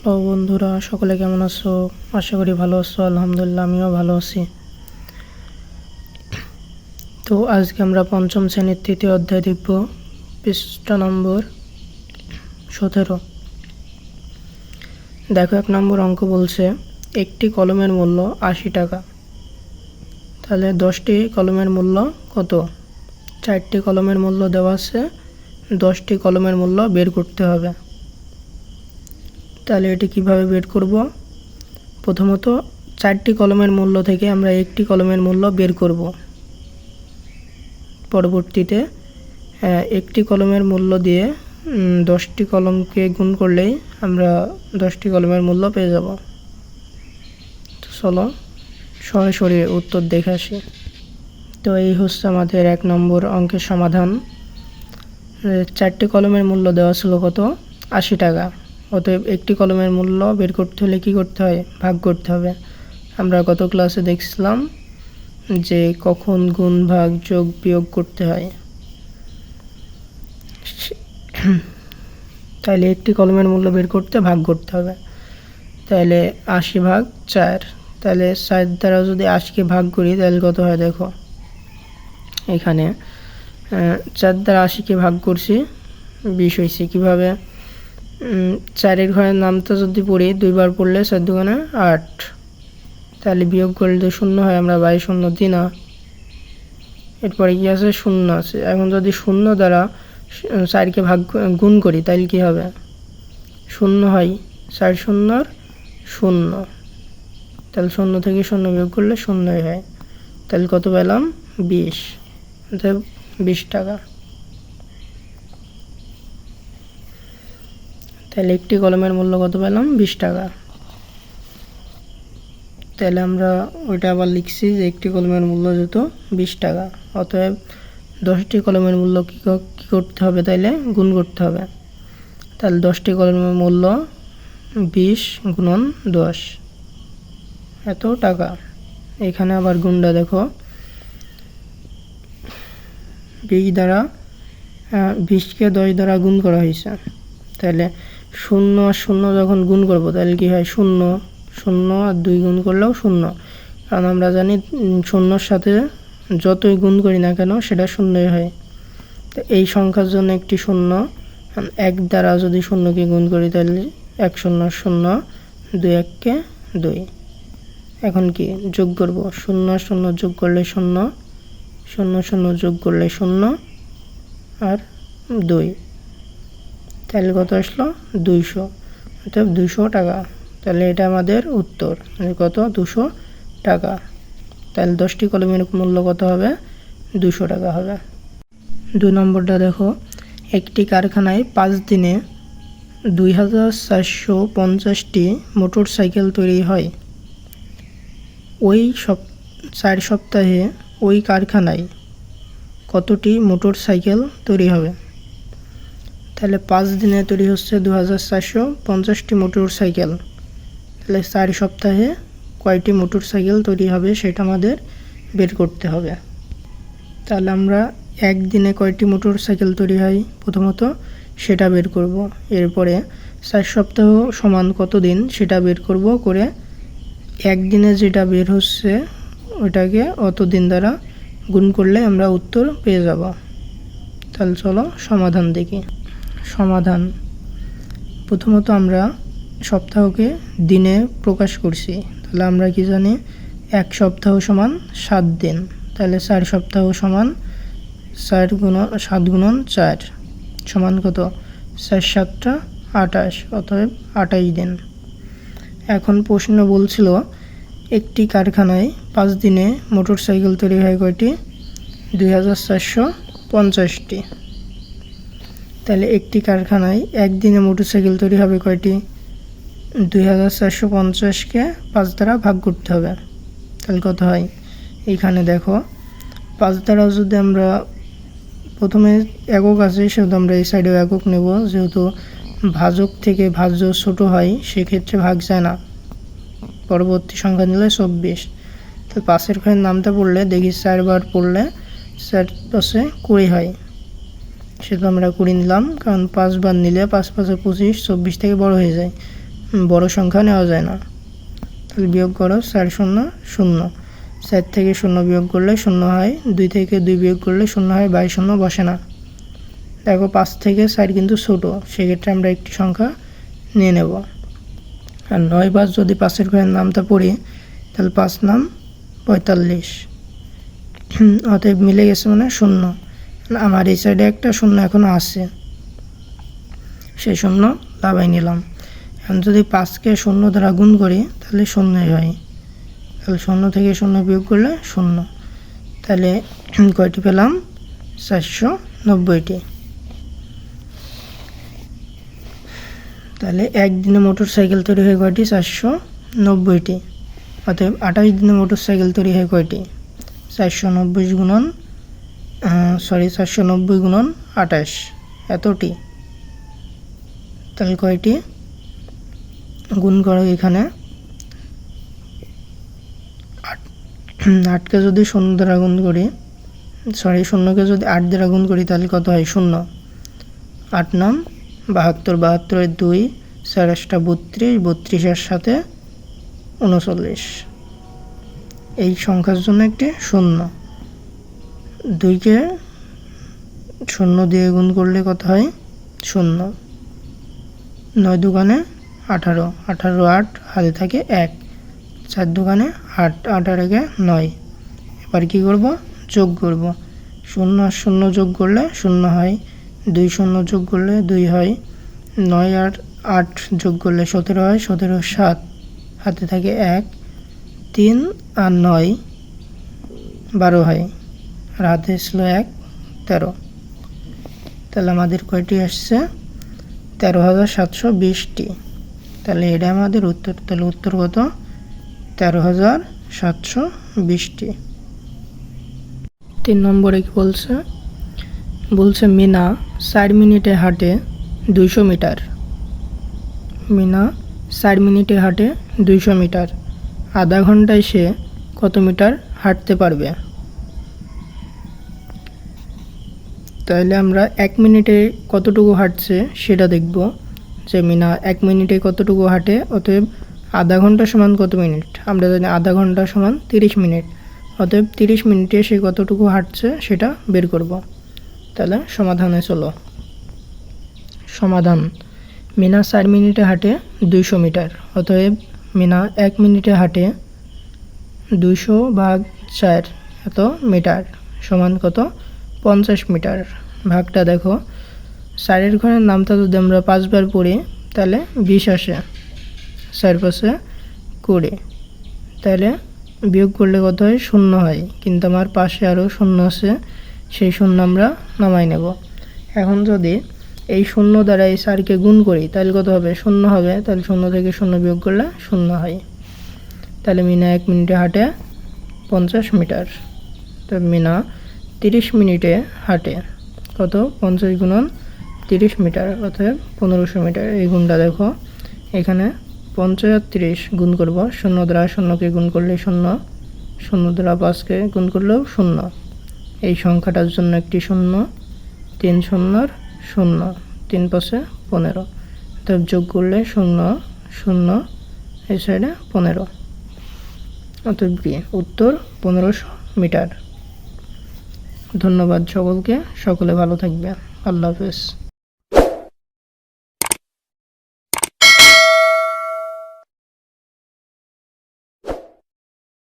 Hello বন্ধুরা, সকলে কেমন আছো? আশা করি ভালো আছো। আলহামদুলিল্লাহ, আমিও ভালো আছি। তো আজকে আমরা পঞ্চম শ্রেণীর তৃতীয় অধ্যায় দেখব, পৃষ্ঠা নম্বর 17। দেখো, 1 নম্বর অঙ্ক বলছে একটি কলমের মূল্য 80 টাকা। তাহলে 10টি কলমের মূল্য কত? 4টি কলমের মূল্য দেওয়া আছে, 10টি কলমের মূল্য বের করতে হবে। তাহলে এটি কিভাবে বের করব? প্রথমত 4টি কলমের মূল্য থেকে আমরা একটি কলমের মূল্য বের করব। পরবর্তীতে একটি কলমের মূল্য দিয়ে 10টি কলমকে গুণ করলেই আমরা 10টি কলমের মূল্য পেয়ে যাব। তো চলো সরাসরি উত্তর দেখে আসি। তো এই হচ্ছে আমাদের 1 নম্বর অঙ্কের সমাধান। 4টি কলমের মূল্য দেওয়া ছিল কত? 80 টাকা। অতএব একটি কলমের মূল্য বের করতে হলে কী করতে হয়? ভাগ করতে হবে। আমরা গত ক্লাসে দেখছিলাম যে কখন গুণ, ভাগ, যোগ, বিয়োগ করতে হয়। তাইলে একটি কলমের মূল্য বের করতে ভাগ করতে হবে। তাহলে 80 ভাগ 4, তাহলে 4 দ্বারা যদি 80কে ভাগ করি তাহলে কত হয় দেখো। এখানে 4 দ্বারা 80কে ভাগ করছি, 20 হয়েছে। কীভাবে? 4-এর ঘরের নামটা যদি পড়ি, 2 বার পড়লে 4 দুগুণে 8, তাহলে বিয়োগ করলে তো 0 হয়, আমরা 0 দিই না। এরপরে কি আছে? 0 আছে। এখন যদি 0 দ্বারা 4কে ভাগ গুণ করি তাহলে কি হবে? 0 হয়, 4 0 0, তাহলে 0 থেকে 0 বিয়োগ করলে 0 হয়। তাহলে কত পেলাম? 20, অর্থাৎ 20 টাকা। তাহলে একটি কলমের মূল্য কত পেলাম? 20 টাকা। তাহলে আমরা ওইটা আবার লিখছি যে একটি কলমের মূল্য যেত 20 টাকা। অতএব 10টি কলমের মূল্য কী করতে হবে? তাইলে গুণ করতে হবে। তাহলে 10টি কলমের মূল্য 20 গুণন 10, এত টাকা। এখানে আবার গুণটা দেখো, 20 দ্বারা 20কে 10 দ্বারা গুণ করা হয়েছে। তাহলে 0 আর 0 যখন গুণ করব তাহলে কি হয়? 0 0 আর 2 গুণ করলেও 0, কারণ আমরা জানি 0-র সাথে যতই গুণ করি না কেন সেটা 0ই হয়। তো এই সংখ্যার জন্য একটি 0, 1 দ্বারা যদি 0কে গুণ করি তাহলে 1 0 0, 2 1-কে 2। এখন কি যোগ করব? 0 আর 0 যোগ করলে 0, 0 0 যোগ করলে 0 আর 2, তাহলে কত আসলো? 200, অর্থাৎ 200 টাকা। তাহলে এটা আমাদের উত্তর। কত? 200 টাকা। তাহলে 10টি কলমের মূল্য কত হবে? 200 টাকা হবে। 2 নম্বরটা দেখো, একটি কারখানায় 5 দিনে 2450টি মোটর সাইকেল তৈরি হয়। ওই 4 সপ্তাহে ওই কারখানায় কতটি মোটর সাইকেল তৈরি হবে? তাহলে 5 দিনে তৈরি হচ্ছে 2450টি মোটর সাইকেল। তাহলে 4 সপ্তাহে কয়টি মোটর সাইকেল তৈরি হবে সেটা আমাদের বের করতে হবে। তাহলে আমরা একদিনে কয়টি মোটর সাইকেল তৈরি হয় প্রথমত সেটা বের করব। এরপরে 4 সপ্তাহ সমান কত দিন সেটা বের করব, করে একদিনে যেটা বের হচ্ছে ওইটাকে অত দিন দ্বারা গুণ করলে আমরা উত্তর পেয়ে যাব। তাহলে চলো সমাধান দেখি। সমাধান, প্রথমত আমরা সপ্তাহকে দিনে প্রকাশ করছি। তাহলে আমরা কি জানি? 1 সপ্তাহ সমান 7 দিন। তাহলে 4 সপ্তাহ সমান 7 গুণন 4 সমান কত? 4 7 28, অতএব 28 দিন। এখন প্রশ্ন বলছিল একটি কারখানায় 5 দিনে মোটর সাইকেল তৈরি হয় কয়টি? 2450টি। তাহলে একটি কারখানায় একদিনে মোটর সাইকেল তৈরি হবে কয়টি? 2450কে 5 দ্বারা ভাগ করতে হবে। তাহলে কত হয়? এইখানে দেখো, 5 দ্বারা যদি আমরা প্রথমে একক আছে সেহেতু আমরা এই সাইডেও একক নেব, যেহেতু ভাজক থেকে ভাজ্য ছোট হয় সেক্ষেত্রে ভাগ যায় না। পরবর্তী সংখ্যা নিলে 24। তো 5-এর ঘরের নামটা পড়লে দেখি 4 বার পড়লে 4 × 20 হয়, সেটা আমরা 20 নিলাম, কারণ 5 বার নিলে 5 × 5 = 25, 24 থেকে বড় হয়ে যায়। বড় সংখ্যা নেওয়া যায় না। তাহলে বিয়োগ করো 4 শূন্য 0, 4 থেকে 0 বিয়োগ করলে 0 হয়, 2 থেকে 2 বিয়োগ করলে 0 হয়, 22 শূন্য বসে না। দেখো 5 থেকে 4 কিন্তু ছোটো, সেক্ষেত্রে আমরা একটি সংখ্যা নিয়ে নেব। আর 9 5 যদি 5-এর ঘরের নামটা পড়ি তাহলে 5 নাম 45, অতএব মিলে গেছে মানে 0। আমার এই সাইডে একটা 0 এখনও আছে, সেই 0 লাভাই নিলাম। এখন যদি 5কে 0 দ্বারা গুণ করি তাহলে 0 হয়, তাহলে 0 থেকে 0 বিয়োগ করলে 0। তাহলে কয়টি পেলাম? 490টি। তাহলে একদিনে মোটরসাইকেল তৈরি হয় কয়টি? 490টি। অতএব 28 দিনে মোটরসাইকেল তৈরি হয় কয়টি? 490 গুণন 490 গুণন 28, এতটি। তাহলে কয়টি? গুণ করো এখানে 8কে যদি 0 দ্বারা গুণ করি, 0কে যদি 8 দ্বারা গুণ করি তাহলে কত হয়? 0। 8 নাম 72, 72 2, 4 8 32, 32-এর সাথে 39। এই সংখ্যার জন্য একটি 0। 2কে 0 দিয়ে গুণ করলে কত হয়? 0। 9 দুগুণে 18, 18 8, হাতে থাকে 1, 4 দুগুণে 8, 8 আর 1 9। এবার কী করব? যোগ করব। 0 আর 0 যোগ করলে 0 হয়, 2 0 যোগ করলে 2 হয়, 9 আর 8 যোগ করলে 17 হয়, 17 7, হাতে থাকে 1, 3 আর 9 12 হয়, আর হাতে ছিল 1 13। তাহলে আমাদের কয়টি আসছে? 13,720টি। তাহলে এটা আমাদের উত্তর। তাহলে উত্তর কত? 13,720টি। 3 নম্বরে কি বলছে? বলছে মিনা 4 মিনিটে হাঁটে 200 মিটার। মিনা 4 মিনিটে হাঁটে 200 মিটার। আধা ঘন্টায় সে কত মিটার হাঁটতে পারবে? তাহলে আমরা 1 মিনিটে কতটুকু হাঁটছে সেটা দেখব, যে মিনা 1 মিনিটে কতটুকু হাঁটে। অতএব আধা ঘন্টা সমান কত মিনিট? আমরা জানি আধা ঘন্টা সমান 30 মিনিট। অতএব 30 মিনিটে সে কতটুকু হাঁটছে সেটা বের করব। তাহলে সমাধানে চলো। সমাধান: মিনা 4 মিনিটে হাঁটে 200 মিটার। অতএব মিনা 1 মিনিটে হাঁটে 200 ভাগ 4 এত মিটার সমান কত? 50 মিটার। ভাগটা দেখো, 4-এর ঘরের নামটা যদি আমরা 5 বার পড়ি তাহলে 20 আসে, 4 5 20। তাহলে বিয়োগ করলে কত হয়? 0 হয়, কিন্তু আমার পাশে আরও 0 আছে, সেই 0 আমরা নামাই নেব। এখন যদি এই 0 দ্বারা এই 4কে গুণ করি তাহলে কত হবে? 0 হবে। তাহলে 0 থেকে 0 বিয়োগ করলে 0 হয়। তাহলে মিনা 1 মিনিটে হাঁটে 50 মিটার। তো মিনা 30 মিনিটে হাঁটে কত? 50 গুণন 30 মিটার, অর্থাৎ 1500 মিটার। এই গুণটা দেখো, এখানে 50 আর 30 গুণ করব। 0 দ্বারা 0কে গুণ করলে 0, 0 দ্বারা 5কে গুণ করলেও 0। এই সংখ্যাটার জন্য একটি 0, 3 0 0, 3 5 15। তো যোগ করলে 0 0, এই সাইডে 15। অতএব কি উত্তর? 1500 মিটার। ধন্যবাদ সকলকে। সকলে ভালো থাকবে। আল্লাহ হাফেজ।